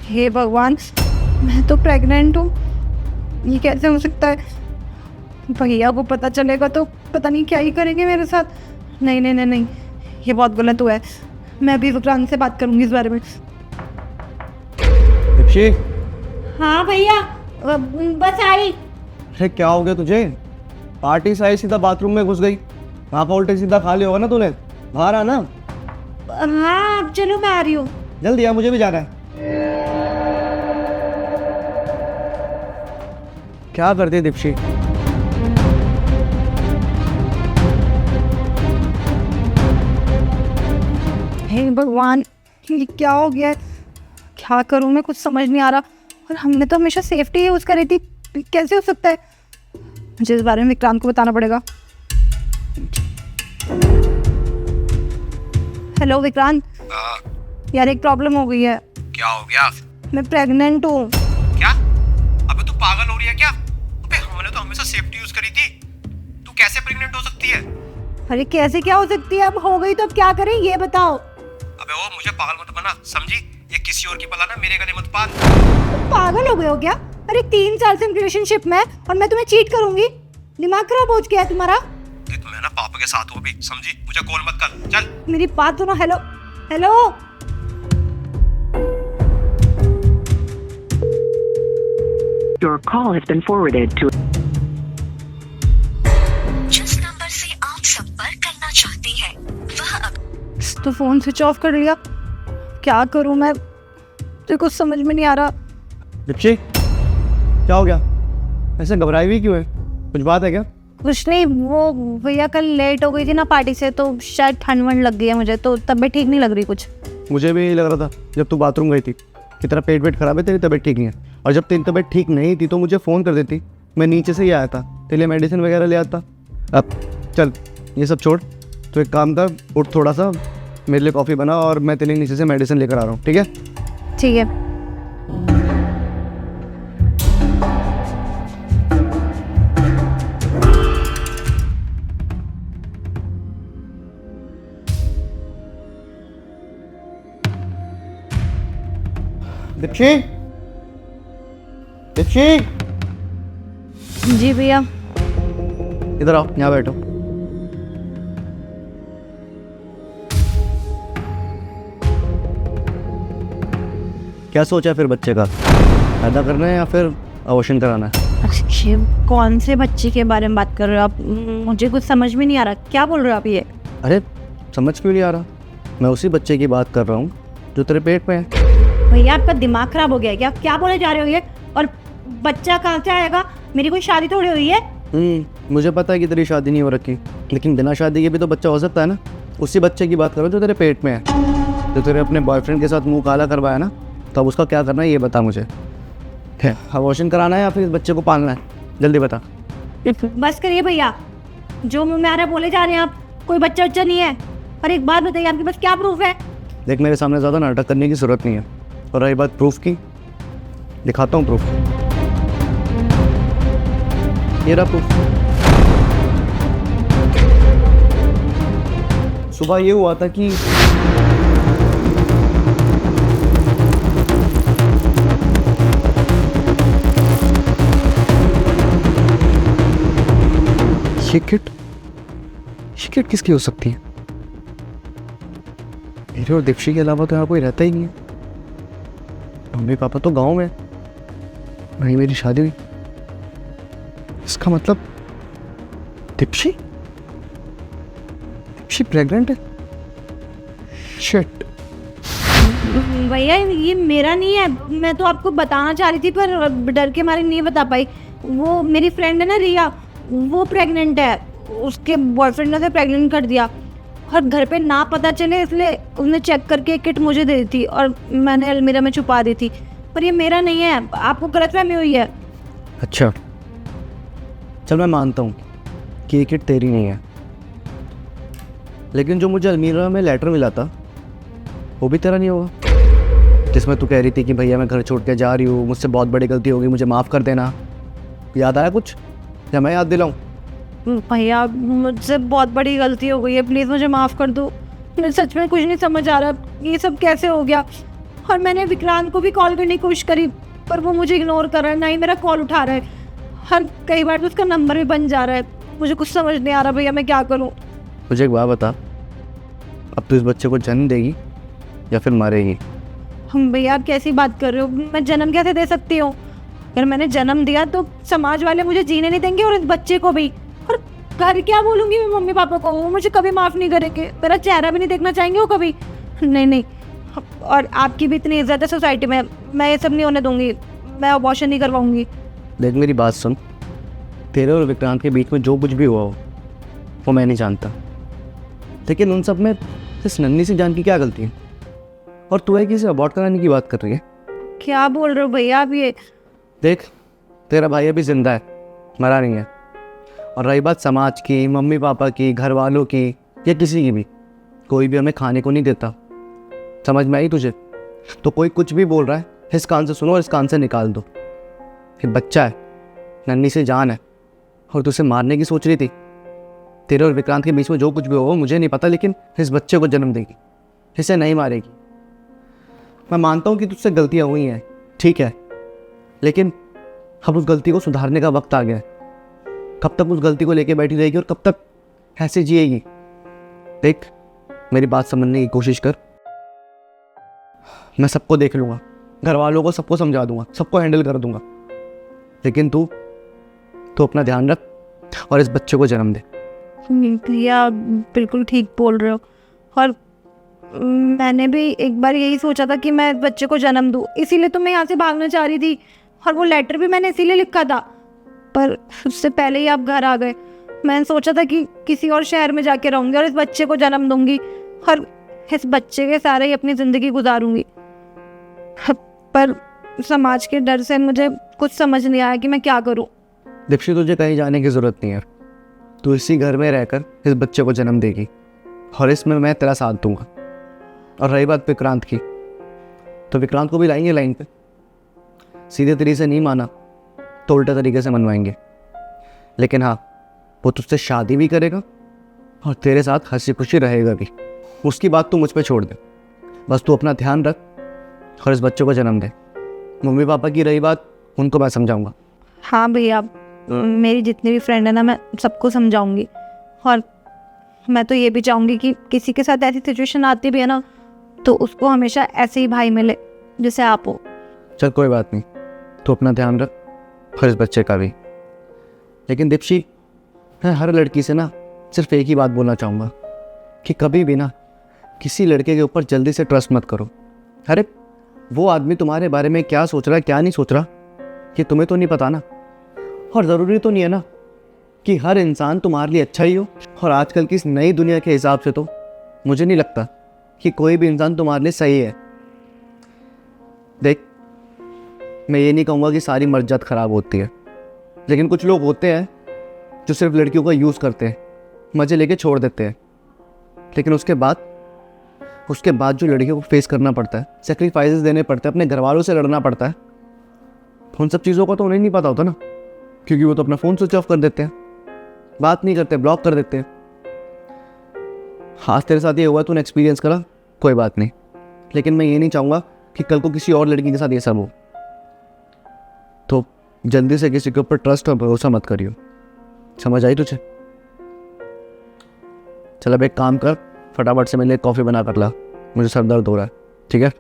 हे भगवान, मैं तो प्रेग्नेंट हूँ। ये कैसे हो सकता है? भैया को पता चलेगा तो पता नहीं क्या ही करेंगे मेरे साथ। नहीं नहीं नहीं नहीं, ये बहुत गलत हुआ है। मैं अभी विक्रांत से बात करूँगी इस बारे में। दीप्शी, हाँ भैया, बस आई। अरे क्या हो गया तुझे? पार्टी से आई सीधा बाथरूम में घुस गई। वहाँ का उल्टे सीधा खा लिया होगा ना तूने। बाहर आ ना। हाँ चलो मैं आ रही हूँ। जल्दी आ, मुझे भी जाना है। क्या करती है दीप्शी? हे भगवान, ये क्या हो गया है? क्या करूँ मैं, कुछ समझ नहीं आ रहा। और हमने तो हमेशा सेफ्टी यूज़ करी थी, कैसे हो सकता है? मुझे इस बारे में विक्रांत को बताना पड़ेगा। हेलो विक्रांत, यार एक प्रॉब्लम हो गई है। क्या हो गया? मैं प्रेग्नेंट हूँ। क्या? अबे तू पागल हो रही है क्या? अबे हमने तो हमेशा सेफ्टी यूज करी थी। तू कैसे प्रेग्नेंट हो सकती है? अरे कैसे क्या हो सकती है? अब हो गई तो अब क्या करें ये बताओ। अबे वो मुझे पागल मत बना, समझी? ये किसी और की पला ना मेरे गले मत पाल। पागल हो गए हो क्या? अरे 3 साल से हम रिलेशनशिप में और मैं तुम्हें चीट करूंगी? दिमाग खराब हो गया है तुम्हारा? देख मैं ना पापा के साथ हूँ अभी, समझी? मुझे कॉल मत कर, चल। मेरी बात सुनो। Hello hello, Your call has been forwarded to जिस नंबर से आप संपर्क करना चाहते हैं वह अब तो फोन स्विच ऑफ कर लिया। क्या करूं मैं, तो कुछ समझ में नहीं आ रहा। दीप्शी, क्या हो गया? ऐसे घबराई हुई क्यों है? कुछ बात है क्या? कुछ नहीं, वो भैया कल लेट हो गई थी ना पार्टी से, तो शायद ठंड वंड लग गई है मुझे, तो तबीयत ठीक नहीं लग रही कुछ। मुझे भी यही लग रहा था जब तू बाथरूम गई थी कि तेरा पेट वेट खराब है, तेरी तबीयत ठीक नहीं है। और जब तेरी तबीयत ठीक नहीं थी तो मुझे फ़ोन कर देती, मैं नीचे से ही आया था, तेरे लिए मेडिसिन वगैरह ले आता। अब चल ये सब छोड़, तो एक काम कर, उठ थोड़ा सा, मेरे लिए कॉफ़ी बना और मैं तेरे लिए नीचे से मेडिसिन लेकर आ रहा हूँ, ठीक है? ठीक है। दीप्शी, दीप्शी, जी भैया। इधर आओ, यहाँ बैठो। क्या सोचा फिर बच्चे का? पैदा करना है या फिर अबॉर्शन कराना है? अच्छे, कौन से बच्चे के बारे में बात कर रहे हो आप? मुझे कुछ समझ में नहीं आ रहा, क्या बोल रहे हो आप ये? अरे समझ क्यों नहीं आ रहा? मैं उसी बच्चे की बात कर रहा हूँ जो तेरे पेट में है। भैया आपका दिमाग खराब हो गया है क्या? क्या बोले जा रहे हो ये? और बच्चा कहाँ से आएगा? मेरी कोई शादी थोड़ी हुई है। मुझे पता है कि तेरी शादी नहीं हो रखी, लेकिन बिना शादी के भी तो बच्चा हो सकता है ना। उसी बच्चे की बात करो जो तेरे पेट में है, जो तेरे अपने बॉयफ्रेंड के साथ मुंह काला करवाया ना, तो अब उसका क्या करना है ये बता मुझे। अबॉर्शन कराना है या फिर इस बच्चे को पालना है? जल्दी बता। बस करिए भैया, जो मुँह में आ रहा है बोले जा रहे हैं आप। कोई बच्चा उच्चा नहीं है। और एक बात बताइए, आपके पास क्या प्रूफ है? देख मेरे सामने ज़्यादा नाटक करने की ज़रूरत नहीं है। और रही बात प्रूफ की, दिखाता हूँ प्रूफ। ये रहा प्रूफ। सुबह ये हुआ था कि ये किट किसकी हो सकती है? मेरे और दीप्शी के अलावा तो यहाँ कोई रहता ही नहीं है। मम्मी पापा तो गांव में, वहीं मेरी शादी हुई। इसका मतलब दीप्शी प्रेग्नेंट है। शिट। भैया ये मेरा नहीं है, मैं तो आपको बताना चाह रही थी पर डर के मारे नहीं बता पाई। वो मेरी फ्रेंड है ना रिया, वो प्रेग्नेंट है। उसके बॉयफ्रेंड ने उसे प्रेग्नेंट कर दिया और घर पे ना पता चले इसलिए उसने चेक करके एक किट मुझे दे दी थी और मैंने अलमीरा में छुपा दी थी। पर ये मेरा नहीं है, आपको गलतफहमी हुई है। अच्छा चल मैं मानता हूँ कि ये किट तेरी नहीं है, लेकिन जो मुझे अलमीरा में लेटर मिला था वो भी तेरा नहीं होगा, जिसमें तू कह रही थी कि भैया मैं घर छोड़ के जा रही हूँ, मुझसे बहुत बड़ी गलती होगी, मुझे माफ़ कर देना। याद आया कुछ या मैं याद दिलाऊं? भैया मुझसे बहुत बड़ी गलती हो गई है, प्लीज़ मुझे माफ़ कर दो। मुझे सच में कुछ नहीं समझ आ रहा ये सब कैसे हो गया। और मैंने विक्रांत को भी कॉल करने की कोशिश करी, पर वो मुझे इग्नोर कर रहा है, ना ही मेरा कॉल उठा रहा है। हर कई बार तो उसका नंबर भी बन जा रहा है। मुझे कुछ समझ नहीं आ रहा भैया, मैं क्या करूँ। मुझे एक बात बता, अब तू इस बच्चे को जन्म देगी या फिर मारेगी? हम भैया आप कैसी बात कर रहे हो? मैं जन्म कैसे दे सकती हूँ? अगर मैंने जन्म दिया तो समाज वाले मुझे जीने नहीं देंगे, और इस बच्चे को भी। और घर क्या बोलूँगी मैं मम्मी पापा को? वो मुझे कभी माफ़ नहीं करेंगे, मेरा चेहरा भी नहीं देखना चाहेंगे वो कभी। नहीं, और आपकी भी इतनी इज्जत है सोसाइटी में, मैं ये सब नहीं होने दूंगी। मैं अबॉर्शन नहीं करवाऊंगी। देख मेरी बात सुन, तेरे और विक्रांत के बीच में जो कुछ भी हुआ हो वो मैं नहीं जानता, लेकिन उन सब में इस नन्ही सी जान की क्या गलती है? और तू है कि इसे अबॉर्ट कराने की बात कर रही है? क्या बोल रहे हो भैया आप ये? देख तेरा भाई अभी जिंदा है, मरा नहीं है। और रही बात समाज की, मम्मी पापा की, घर वालों की या किसी की भी, कोई भी हमें खाने को नहीं देता। समझ में आई तुझे? तो कोई कुछ भी बोल रहा है, इस कान से सुनो और इस कान से निकाल दो। ये बच्चा है, नन्ही से जान है, और तू उसे मारने की सोच रही थी। तेरे और विक्रांत के बीच में जो कुछ भी हो मुझे नहीं पता, लेकिन इस बच्चे को जन्म देगी, इसे नहीं मारेगी। मैं मानता हूँ कि तुझसे गलतियाँ हुई हैं, ठीक है, लेकिन अब उस गलती को सुधारने का वक्त आ गया है। कब तक उस गलती को लेके बैठी रहेगी और कब तक ऐसे जिएगी? देख मेरी बात समझने की कोशिश कर। मैं सबको देख लूँगा, घर वालों को सबको समझा दूंगा, सबको हैंडल कर दूंगा, लेकिन तू अपना ध्यान रख और इस बच्चे को जन्म दे। भैया बिल्कुल ठीक बोल रहे हो। और मैंने भी एक बार यही सोचा था कि मैं बच्चे को जन्म दूँ, इसीलिए तो मैं यहाँ से भागना चाह रही थी। और वो लेटर भी मैंने इसीलिए लिखा था, पर उससे पहले ही आप घर आ गए। मैंने सोचा था कि किसी और शहर में जाके रहूँगी और इस बच्चे को जन्म दूँगी और इस बच्चे के सारे ही अपनी ज़िंदगी गुजारूँगी। पर समाज के डर से मुझे कुछ समझ नहीं आया कि मैं क्या करूँ। दीप्ति तुझे कहीं जाने की ज़रूरत नहीं है, तू इसी घर में रहकर इस बच्चे को जन्म देगी और इसमें मैं तेरा साथ दूंगा। और रही बात विक्रांत की, तो विक्रांत को भी लाएंगे लाइन पे। सीधे तरीके से नहीं माना तो उल्टे तरीके से मनवाएंगे, लेकिन हाँ वो तुझसे शादी भी करेगा और तेरे साथ हंसी खुशी रहेगा भी। उसकी बात तू मुझ पे छोड़ दे, बस तू अपना ध्यान रख और इस बच्चे को जन्म दे। मम्मी पापा की रही बात, उनको मैं समझाऊंगा। हाँ भैया, मेरी जितनी भी फ्रेंड है ना, मैं सबको समझाऊंगी। और मैं तो ये भी चाहूँगी कि किसी के साथ ऐसी सिचुएशन आती भी है ना, तो उसको हमेशा ऐसे ही भाई मिले जैसे आप हो। चल कोई बात नहीं, तू अपना ध्यान रख और इस बच्चे का भी। लेकिन दीप्ति, मैं हर लड़की से ना सिर्फ एक ही बात बोलना चाहूँगा कि कभी भी ना किसी लड़के के ऊपर जल्दी से ट्रस्ट मत करो। अरे वो आदमी तुम्हारे बारे में क्या सोच रहा है, क्या नहीं सोच रहा, कि तुम्हें तो नहीं पता ना। और ज़रूरी तो नहीं है ना कि हर इंसान तुम्हारे लिए अच्छा ही हो। और आजकल की इस नई दुनिया के हिसाब से तो मुझे नहीं लगता कि कोई भी इंसान तुम्हारे लिए सही है। देख मैं ये नहीं कहूँगा कि सारी मर्जात ख़राब होती है, लेकिन कुछ लोग होते हैं जो सिर्फ लड़कियों का यूज़ करते हैं, मज़े लेके छोड़ देते हैं। लेकिन उसके बाद जो लड़कियों को फेस करना पड़ता है, सेक्रीफाइसेस देने पड़ते हैं, अपने घर वालों से लड़ना पड़ता है, तो उन सब चीज़ों का तो उन्हें नहीं पता होता ना, क्योंकि वो तो अपना फ़ोन स्विच ऑफ कर देते हैं, बात नहीं करते, ब्लॉक कर देते हैं। आज तेरे साथ ये हुआ, तूने एक्सपीरियंस करा, कोई बात नहीं, लेकिन मैं ये नहीं चाहूँगा कि कल को किसी और लड़की के साथ ये सब हो। तो जल्दी से किसी के ऊपर ट्रस्ट और भरोसा मत करियो। समझ आई तुझे? चल अब एक काम कर, फटाफट से मेरे लिए कॉफ़ी बना कर ला, मुझे सर दर्द हो रहा है। ठीक है?